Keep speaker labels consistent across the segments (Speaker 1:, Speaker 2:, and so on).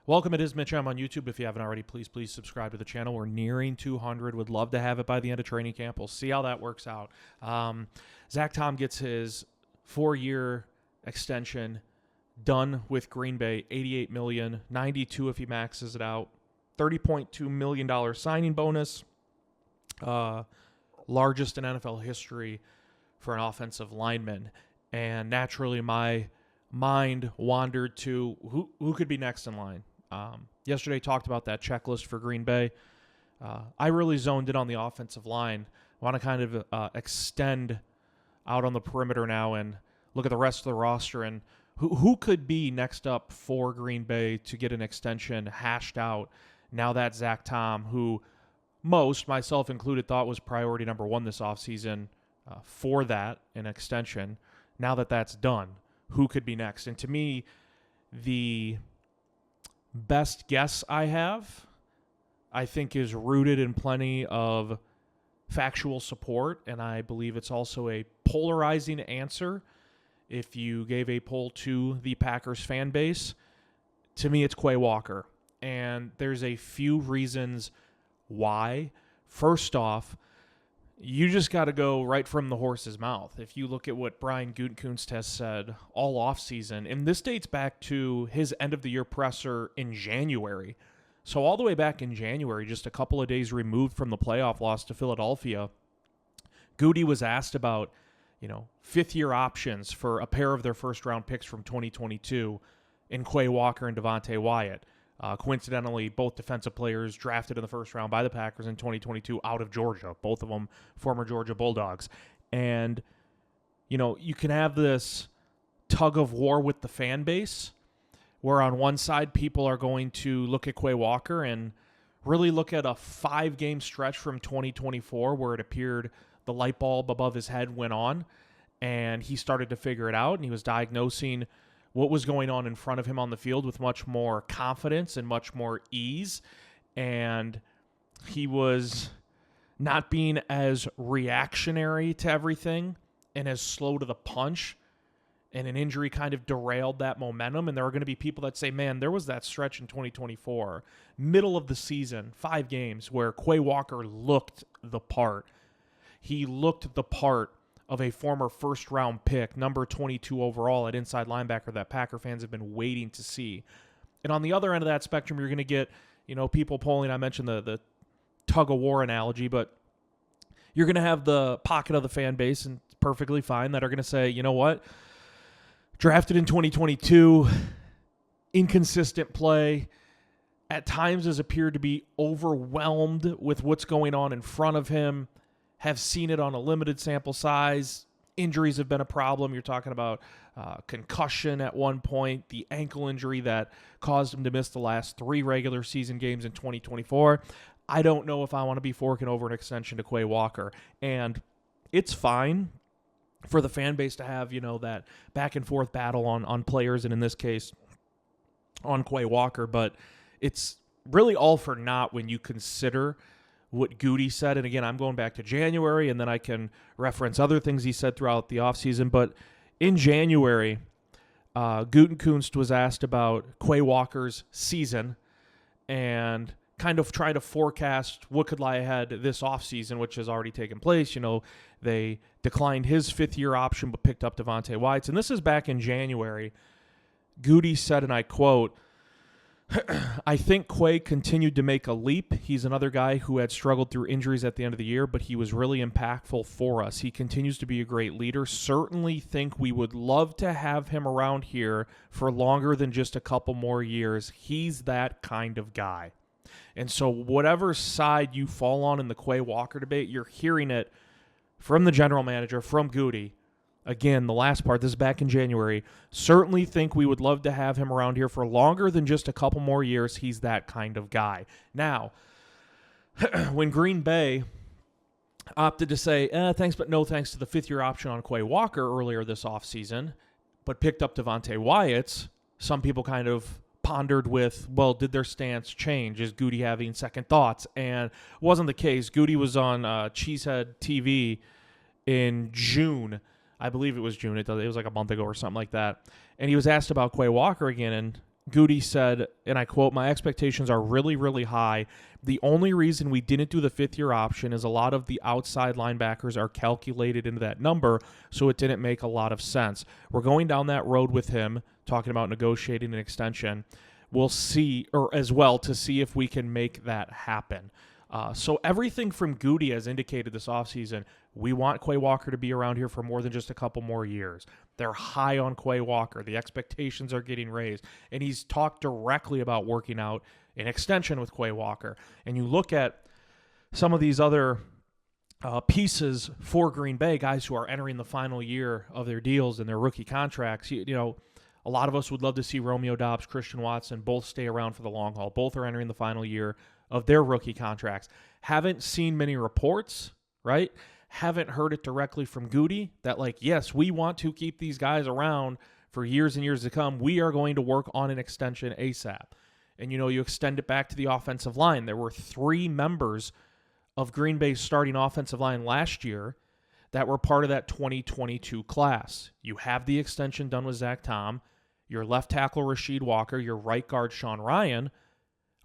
Speaker 1: Welcome, it is Mitch. I'm on YouTube. If you haven't already, please subscribe to the channel. We're nearing 200. Would love to have it by the end of training camp. We'll see how that works out. Zach Tom gets his 4-year extension done with Green Bay, $88 million, $92 if he maxes it out, $30.2 million signing bonus, largest in NFL history for an offensive lineman. And naturally, my mind wandered to who could be next in line. Yesterday talked about that checklist for Green Bay. I really zoned in on the offensive line. I want to kind of extend out on the perimeter now and look at the rest of the roster and who could be next up for Green Bay to get an extension hashed out now that Zach Tom, who most, myself included, thought was priority number one this offseason for that, an extension. Now that that's done, who could be next? And to me, the best guess I have, I think, is rooted in plenty of factual support, and I believe it's also a polarizing answer. If you gave a poll to the Packers fan base, to me it's Quay Walker. And there's a few reasons why. First off, you just got to go right from the horse's mouth. If you look at what Brian Gutekunst has said all offseason, and this dates back to his end-of-the-year presser in January. So all the way back in January, just a couple of days removed from the playoff loss to Philadelphia, Goody was asked about, fifth-year options for a pair of their first-round picks from 2022 in Quay Walker and Devontae Wyatt. Coincidentally, both defensive players drafted in the first round by the Packers in 2022 out of Georgia, both of them former Georgia Bulldogs. And, you can have this tug of war with the fan base where on one side people are going to look at Quay Walker and really look at a 5-game stretch from 2024 where it appeared the light bulb above his head went on and he started to figure it out and he was diagnosing what was going on in front of him on the field with much more confidence and much more ease. And he was not being as reactionary to everything and as slow to the punch. And an injury kind of derailed that momentum. And there are going to be people that say, man, there was that stretch in 2024, middle of the season, 5 games, where Quay Walker looked the part. He looked the part of a former first-round pick, number 22 overall at inside linebacker that Packer fans have been waiting to see. And on the other end of that spectrum, you're going to get, people polling. I mentioned the tug-of-war analogy, but you're going to have the pocket of the fan base, and it's perfectly fine, that are going to say, you know what? Drafted in 2022, inconsistent play, at times has appeared to be overwhelmed with what's going on in front of him, have seen it on a limited sample size. Injuries have been a problem. You're talking about concussion at one point, the ankle injury that caused him to miss the last 3 regular season games in 2024. I don't know if I want to be forking over an extension to Quay Walker. And it's fine for the fan base to have, that back and forth battle on players, and in this case, on Quay Walker. But it's really all for naught when you consider what Goody said. And again, I'm going back to January, and then I can reference other things he said throughout the offseason. But in January, Gutekunst was asked about Quay Walker's season and kind of try to forecast what could lie ahead this offseason, which has already taken place. They declined his 5th-year option but picked up Devontae Wyatt. And this is back in January. Goody said, and I quote, I think Quay continued to make a leap. He's another guy who had struggled through injuries at the end of the year, but he was really impactful for us. He continues to be a great leader. Certainly think we would love to have him around here for longer than just a couple more years. He's that kind of guy. And so whatever side you fall on in the Quay Walker debate, you're hearing it from the general manager, from Goody. Again, the last part, this is back in January. Certainly think we would love to have him around here for longer than just a couple more years. He's that kind of guy. Now, when Green Bay opted to say, thanks but no thanks to the 5th-year option on Quay Walker earlier this offseason, but picked up Devontae Wyatt, some people kind of pondered with, well, did their stance change? Is Goody having second thoughts? And it wasn't the case. Goody was on Cheesehead TV in June. I believe it was June. It was like a month ago or something like that. And he was asked about Quay Walker again, and Goody said, and I quote, "My expectations are really, really high. The only reason we didn't do the fifth-year option is a lot of the outside linebackers are calculated into that number, so it didn't make a lot of sense. We're going down that road with him, talking about negotiating an extension. We'll see, or as well, to see if we can make that happen." So everything from Goody has indicated this offseason, we want Quay Walker to be around here for more than just a couple more years. They're high on Quay Walker. The expectations are getting raised. And he's talked directly about working out an extension with Quay Walker. And you look at some of these other pieces for Green Bay, guys who are entering the final year of their deals and their rookie contracts. You know, a lot of us would love to see Romeo Doubs, Christian Watson both stay around for the long haul. Both are entering the final year of their rookie contracts. Haven't seen many reports, right? Haven't heard it directly from Goody that, like, yes, we want to keep these guys around for years and years to come. We are going to work on an extension ASAP. And, you know, you extend it back to the offensive line. There were 3 members of Green Bay's starting offensive line last year that were part of that 2022 class. You have the extension done with Zach Tom. Your left tackle, Rasheed Walker, your right guard, Sean Ryan,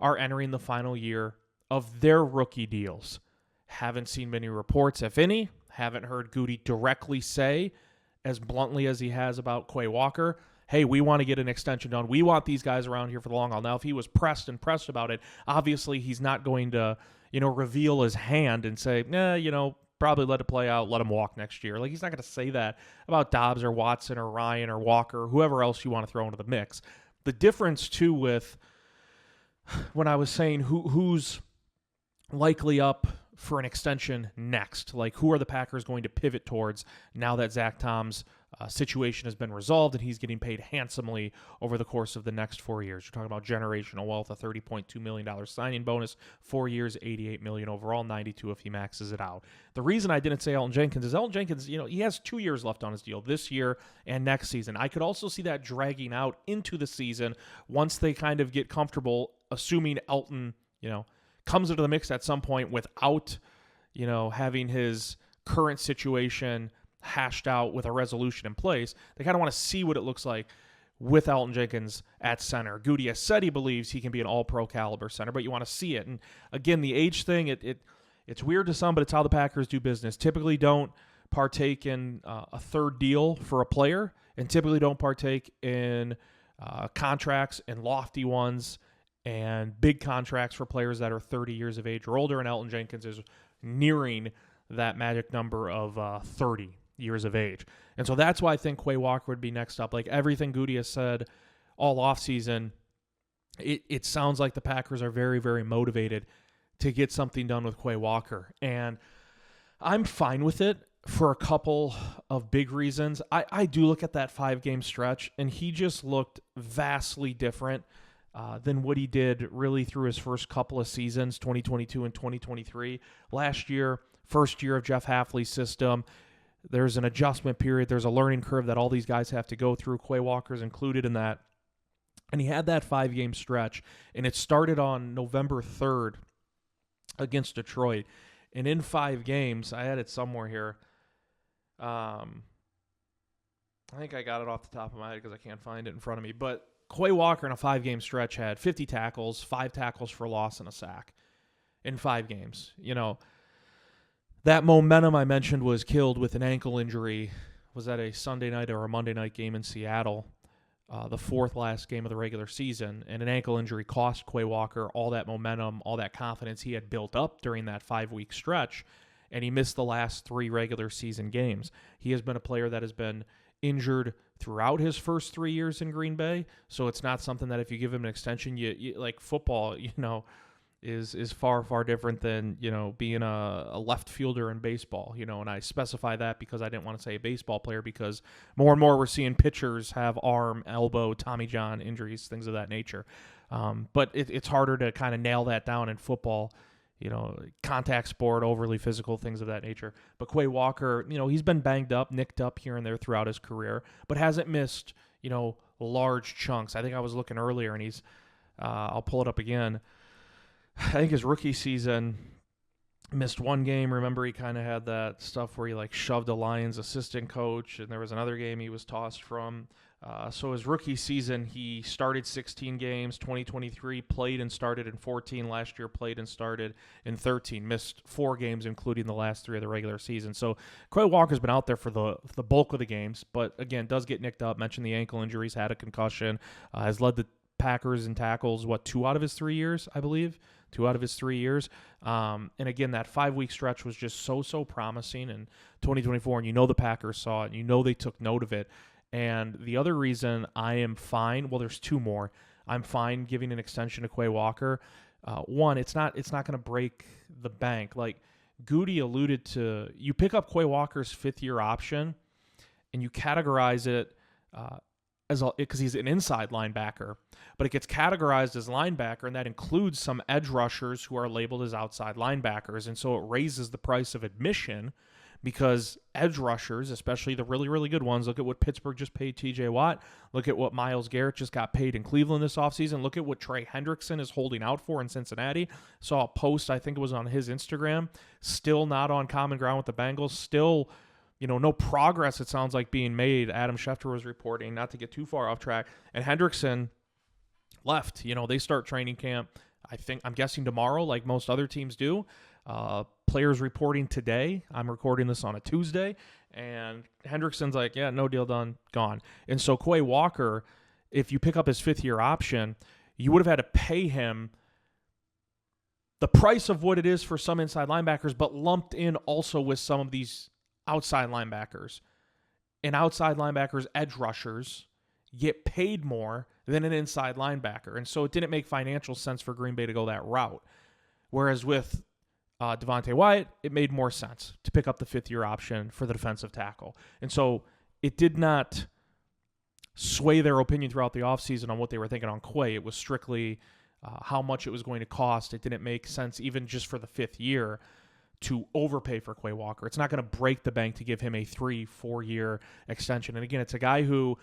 Speaker 1: are entering the final year of their rookie deals. Haven't seen many reports, if any. Haven't heard Goody directly say, as bluntly as he has about Quay Walker, hey, we want to get an extension done. We want these guys around here for the long haul. Now, if he was pressed about it, obviously he's not going to, you know, reveal his hand and say, you know, probably let it play out, let him walk next year. Like, he's not going to say that about Doubs or Watson or Ryan or Walker or whoever else you want to throw into the mix. The difference, too, with when I was saying who's likely up for an extension next, like who are the Packers going to pivot towards now that Zach Tom's situation has been resolved and he's getting paid handsomely over the course of the next 4 years. You're talking about generational wealth, a $30.2 million signing bonus, 4 years, $88 million overall, 92 if he maxes it out. The reason I didn't say Elgton Jenkins is Elgton Jenkins, you know, he has 2 years left on his deal, this year and next season. I could also see that dragging out into the season once they kind of get comfortable, assuming Elgton, you know, comes into the mix at some point without, you know, having his current situation hashed out with a resolution in place. They kind of want to see what it looks like with Elgton Jenkins at center. Goody has said he believes he can be an all-pro caliber center, but you want to see it. And again, the age thing, it's weird to some, but it's how the Packers do business. Typically don't partake in a third deal for a player, and typically don't partake in contracts and lofty ones and big contracts for players that are 30 years of age or older, and Elgton Jenkins is nearing that magic number of 30 years of age. And so that's why I think Quay Walker would be next up. Like everything Goody has said all offseason, it sounds like the Packers are very, very motivated to get something done with Quay Walker. And I'm fine with it for a couple of big reasons. I do look at that 5-game stretch, and he just looked vastly different than what he did really through his first couple of seasons, 2022 and 2023. Last year, first year of Jeff Hafley's system, there's an adjustment period. There's a learning curve that all these guys have to go through. Quay Walker's included in that. And he had that 5-game stretch, and it started on November 3rd against Detroit. And in 5 games, I had it somewhere here. I think I got it off the top of my head because I can't find it in front of me. But Quay Walker in a 5-game stretch had 50 tackles, 5 tackles for loss, and a sack in 5 games. You know, that momentum I mentioned was killed with an ankle injury. Was that a Sunday night or a Monday night game in Seattle? The 4th last game of the regular season, and an ankle injury cost Quay Walker all that momentum, all that confidence he had built up during that 5-week stretch, and he missed the last 3 regular season games. He has been a player that has been injured throughout his first 3 years in Green Bay, so it's not something that if you give him an extension, you like football, you know, is far, far different than, you know, being a left fielder in baseball, you know, and I specify that because I didn't want to say a baseball player because more and more we're seeing pitchers have arm, elbow, Tommy John injuries, things of that nature. But it's harder to kind of nail that down in football, you know, contact sport, overly physical, things of that nature. But Quay Walker, you know, he's been banged up, nicked up here and there throughout his career, but hasn't missed, you know, large chunks. I think I was looking earlier, and he's, I'll pull it up again. I think his rookie season missed 1 game. Remember, he kind of had that stuff where he like shoved a Lions assistant coach, and there was another game he was tossed from. So his rookie season, he started 16 games, 2023, played and started in 14. Last year, played and started in 13. Missed 4 games, including the last 3 of the regular season. So Quay Walker's been out there for the bulk of the games, but again, does get nicked up. Mentioned the ankle injuries, had a concussion, has led the Packers in tackles, 2 out of his 3 years, I believe. 2 out of his 3 years. And again, that 5-week stretch was just so promising in 2024. And you know the Packers saw it, and you know they took note of it. And the other reason I am fine, well, there's 2 more. I'm fine giving an extension to Quay Walker. One, it's not going to break the bank. Like Goody alluded to, you pick up Quay Walker's 5th-year option, and you categorize it because he's an inside linebacker, but it gets categorized as linebacker, and that includes some edge rushers who are labeled as outside linebackers, and so it raises the price of admission because edge rushers, especially the really, really good ones, look at what Pittsburgh just paid TJ Watt, look at what Myles Garrett just got paid in Cleveland this offseason, look at what Trey Hendrickson is holding out for in Cincinnati. Saw a post, I think it was on his Instagram, still not on common ground with the Bengals, still no progress, it sounds like, being made. Adam Schefter was reporting, not to get too far off track. And Hendrickson left. They start training camp, I'm guessing tomorrow, like most other teams do. Players reporting today. I'm recording this on a Tuesday. And Hendrickson's like, yeah, no deal done, gone. And so Quay Walker, if you pick up his 5th-year option, you would have had to pay him the price of what it is for some inside linebackers, but lumped in also with some of these outside linebackers. And outside linebackers, edge rushers, get paid more than an inside linebacker. And so it didn't make financial sense for Green Bay to go that route. Whereas with Devontae Wyatt, it made more sense to pick up the 5th-year option for the defensive tackle. And so it did not sway their opinion throughout the offseason on what they were thinking on Quay. It was strictly how much it was going to cost. It didn't make sense even just for the 5th year to overpay for Quay Walker. It's not going to break the bank to give him a 3-4 year extension. And again, it's a guy who,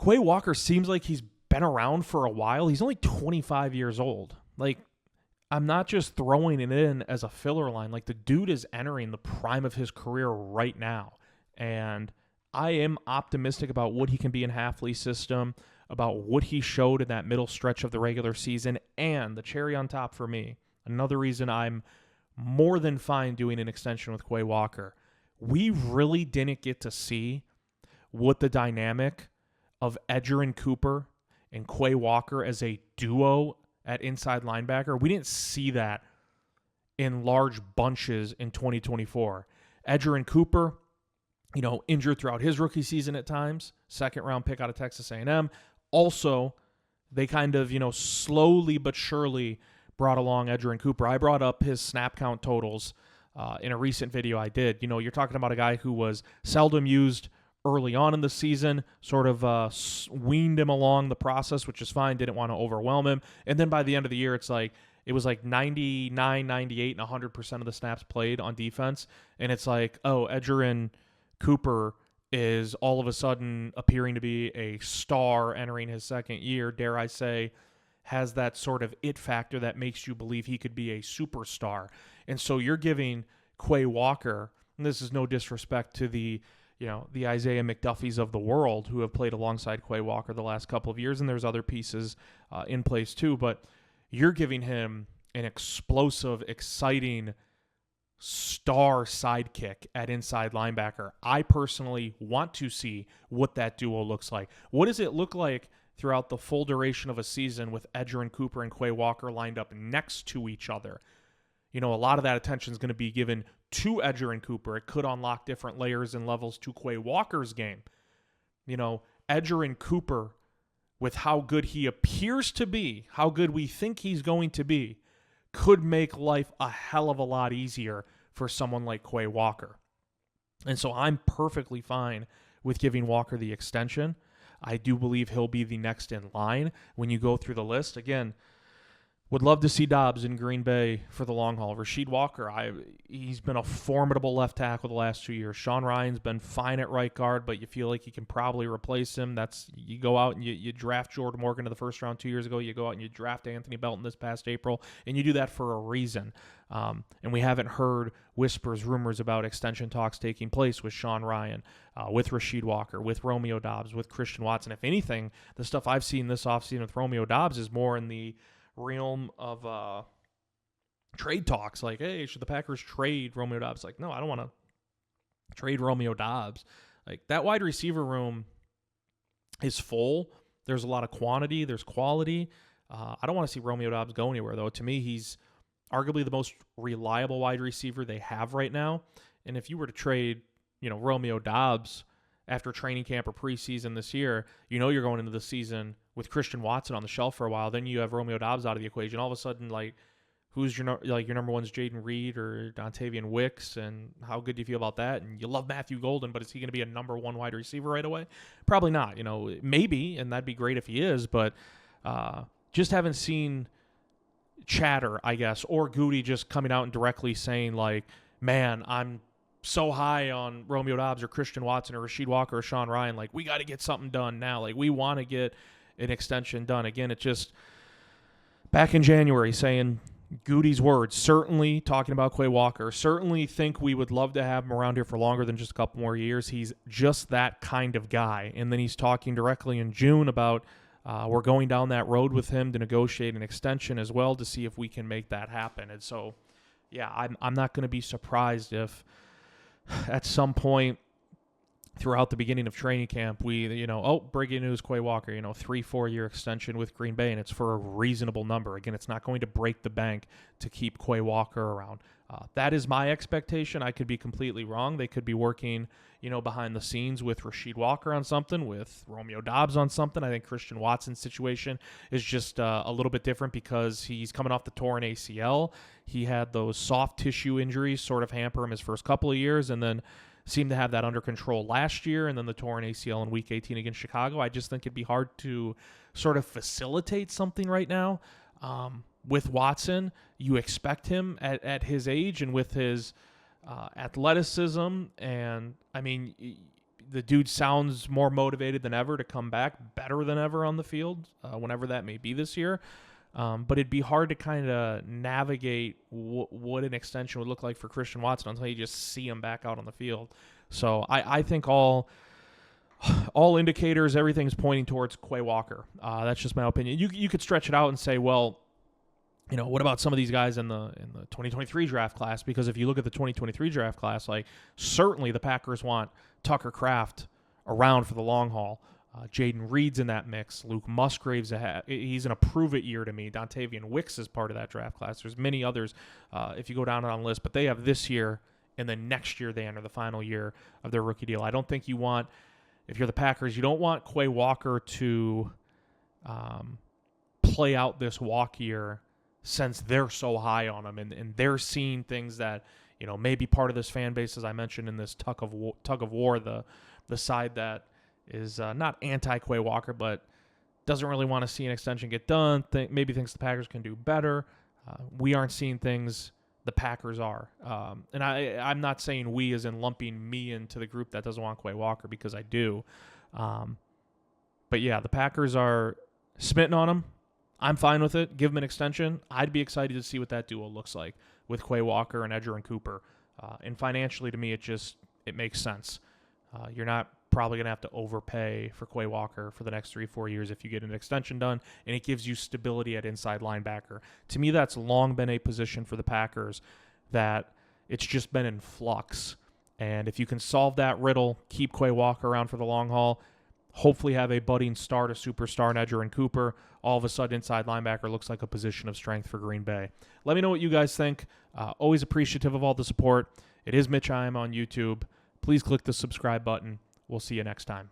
Speaker 1: Quay Walker seems like he's been around for a while. He's only 25 years old. Like, I'm not just throwing it in as a filler line. Like, the dude is entering the prime of his career right now. And I am optimistic about what he can be in Hafley's system, about what he showed in that middle stretch of the regular season. And the cherry on top for me, another reason I'm more than fine doing an extension with Quay Walker. We really didn't get to see what the dynamic of Edgerrin Cooper and Quay Walker as a duo at inside linebacker. We didn't see that in large bunches in 2024. Edgerrin Cooper, injured throughout his rookie season at times, 2nd-round pick out of Texas A&M. Also, they kind of, slowly but surely brought along Edgerrin Cooper. I brought up his snap count totals in a recent video I did. You're talking about a guy who was seldom used early on in the season, sort of weaned him along the process, which is fine, didn't want to overwhelm him. And then by the end of the year, it was like 99, 98, and 100% of the snaps played on defense. And it's like, oh, Edgerrin Cooper is all of a sudden appearing to be a star entering his 2nd year, dare I say, has that sort of it factor that makes you believe he could be a superstar. And so you're giving Quay Walker, and this is no disrespect to the Isaiah McDuffies of the world who have played alongside Quay Walker the last couple of years, and there's other pieces in place too, but you're giving him an explosive, exciting star sidekick at inside linebacker. I personally want to see what that duo looks like. What does it look like throughout the full duration of a season with Edgerrin Cooper and Quay Walker lined up next to each other? A lot of that attention is going to be given to Edgerrin Cooper. It could unlock different layers and levels to Quay Walker's game. Edgerrin Cooper, with how good he appears to be, how good we think he's going to be, could make life a hell of a lot easier for someone like Quay Walker. And so I'm perfectly fine with giving Walker the extension. I do believe he'll be the next in line when you go through the list. Again, Would love to see Dobbs in Green Bay for the long haul. Rasheed Walker, he's been a formidable left tackle the last 2 years. Sean Ryan's been fine at right guard, but you feel like you can probably replace him. You go out and you draft Jordan Morgan in the first round 2 years ago. You go out and you draft Anthony Belton this past April, and you do that for a reason. And we haven't heard whispers, rumors about extension talks taking place with Sean Ryan, with Rasheed Walker, with Romeo Dobbs, with Christian Watson. If anything, the stuff I've seen this offseason with Romeo Dobbs is more in the realm of trade talks. Like, hey, should the Packers trade Romeo Dobbs? Like, no, I don't want to trade Romeo Dobbs. Like, that wide receiver room is full. There's a lot of quantity. There's quality. I don't want to see Romeo Dobbs go anywhere, though. To me, he's arguably the most reliable wide receiver they have right now. And if you were to trade, Romeo Dobbs after training camp or preseason this year, you're going into the season with Christian Watson on the shelf for a while. Then you have Romeo Dobbs out of the equation. All of a sudden, who's your number one's Jaden Reed or Dontavian Wicks, and how good do you feel about that? And you love Matthew Golden, but is he going to be a number one wide receiver right away? Probably not. Maybe, and that'd be great if he is, but just haven't seen chatter, I guess, or Goody just coming out and directly saying, like, man, I'm so high on Romeo Dobbs or Christian Watson or Rasheed Walker or Sean Ryan. Like, we got to get something done now. Like, we want to get an extension done. Again, it just, back in January, saying Goody's words, certainly talking about Quay Walker, certainly think we would love to have him around here for longer than just a couple more years. He's just that kind of guy. And then he's talking directly in June about we're going down that road with him to negotiate an extension as well to see if we can make that happen. And so, yeah, I'm not going to be surprised if at some point throughout the beginning of training camp, breaking news, Quay Walker, 3-4 year extension with Green Bay, and it's for a reasonable number. Again, it's not going to break the bank to keep Quay Walker around. That is my expectation. I could be completely wrong. They could be working, behind the scenes with Rasheed Walker on something, with Romeo Dobbs on something. I think Christian Watson's situation is just a little bit different because he's coming off the torn ACL. He had those soft tissue injuries sort of hamper him his first couple of years, and then seemed to have that under control last year, and then the torn ACL in Week 18 against Chicago. I just think it'd be hard to sort of facilitate something right now. With Watson, you expect him at his age and with his athleticism, and, I mean, the dude sounds more motivated than ever to come back, better than ever on the field, whenever that may be this year. But it'd be hard to kind of navigate what an extension would look like for Christian Watson until you just see him back out on the field. So I think all indicators, everything's pointing towards Quay Walker. That's just my opinion. You could stretch it out and say, well, what about some of these guys in the 2023 draft class? Because if you look at the 2023 draft class, certainly the Packers want Tucker Kraft around for the long haul. Jaden Reed's in that mix. Luke Musgrave's he's in a prove-it year to me. Dontavian Wicks is part of that draft class. There's many others if you go down on the list, but they have this year, and then next year they enter the final year of their rookie deal. I don't think you want, if you're the Packers, you don't want Quay Walker to play out this walk year since they're so high on him, and they're seeing things that, may be part of this fan base, as I mentioned, in this tug of war, the side that is not anti-Quay Walker, but doesn't really want to see an extension get done, maybe thinks the Packers can do better. We aren't seeing things the Packers are. And I'm not saying we as in lumping me into the group that doesn't want Quay Walker, because I do. But, yeah, the Packers are smitten on him. I'm fine with it. Give him an extension. I'd be excited to see what that duo looks like with Quay Walker and Edgerrin Cooper. And financially, to me, it makes sense. You're not probably going to have to overpay for Quay Walker for the next 3-4 years if you get an extension done, and it gives you stability at inside linebacker. To me, that's long been a position for the Packers that it's just been in flux. And if you can solve that riddle, keep Quay Walker around for the long haul, hopefully have a budding star to superstar in Edgerrin Cooper, all of a sudden inside linebacker looks like a position of strength for Green Bay. Let me know what you guys think. Always appreciative of all the support. It is Mitch Iam on YouTube. Please click the subscribe button. We'll see you next time.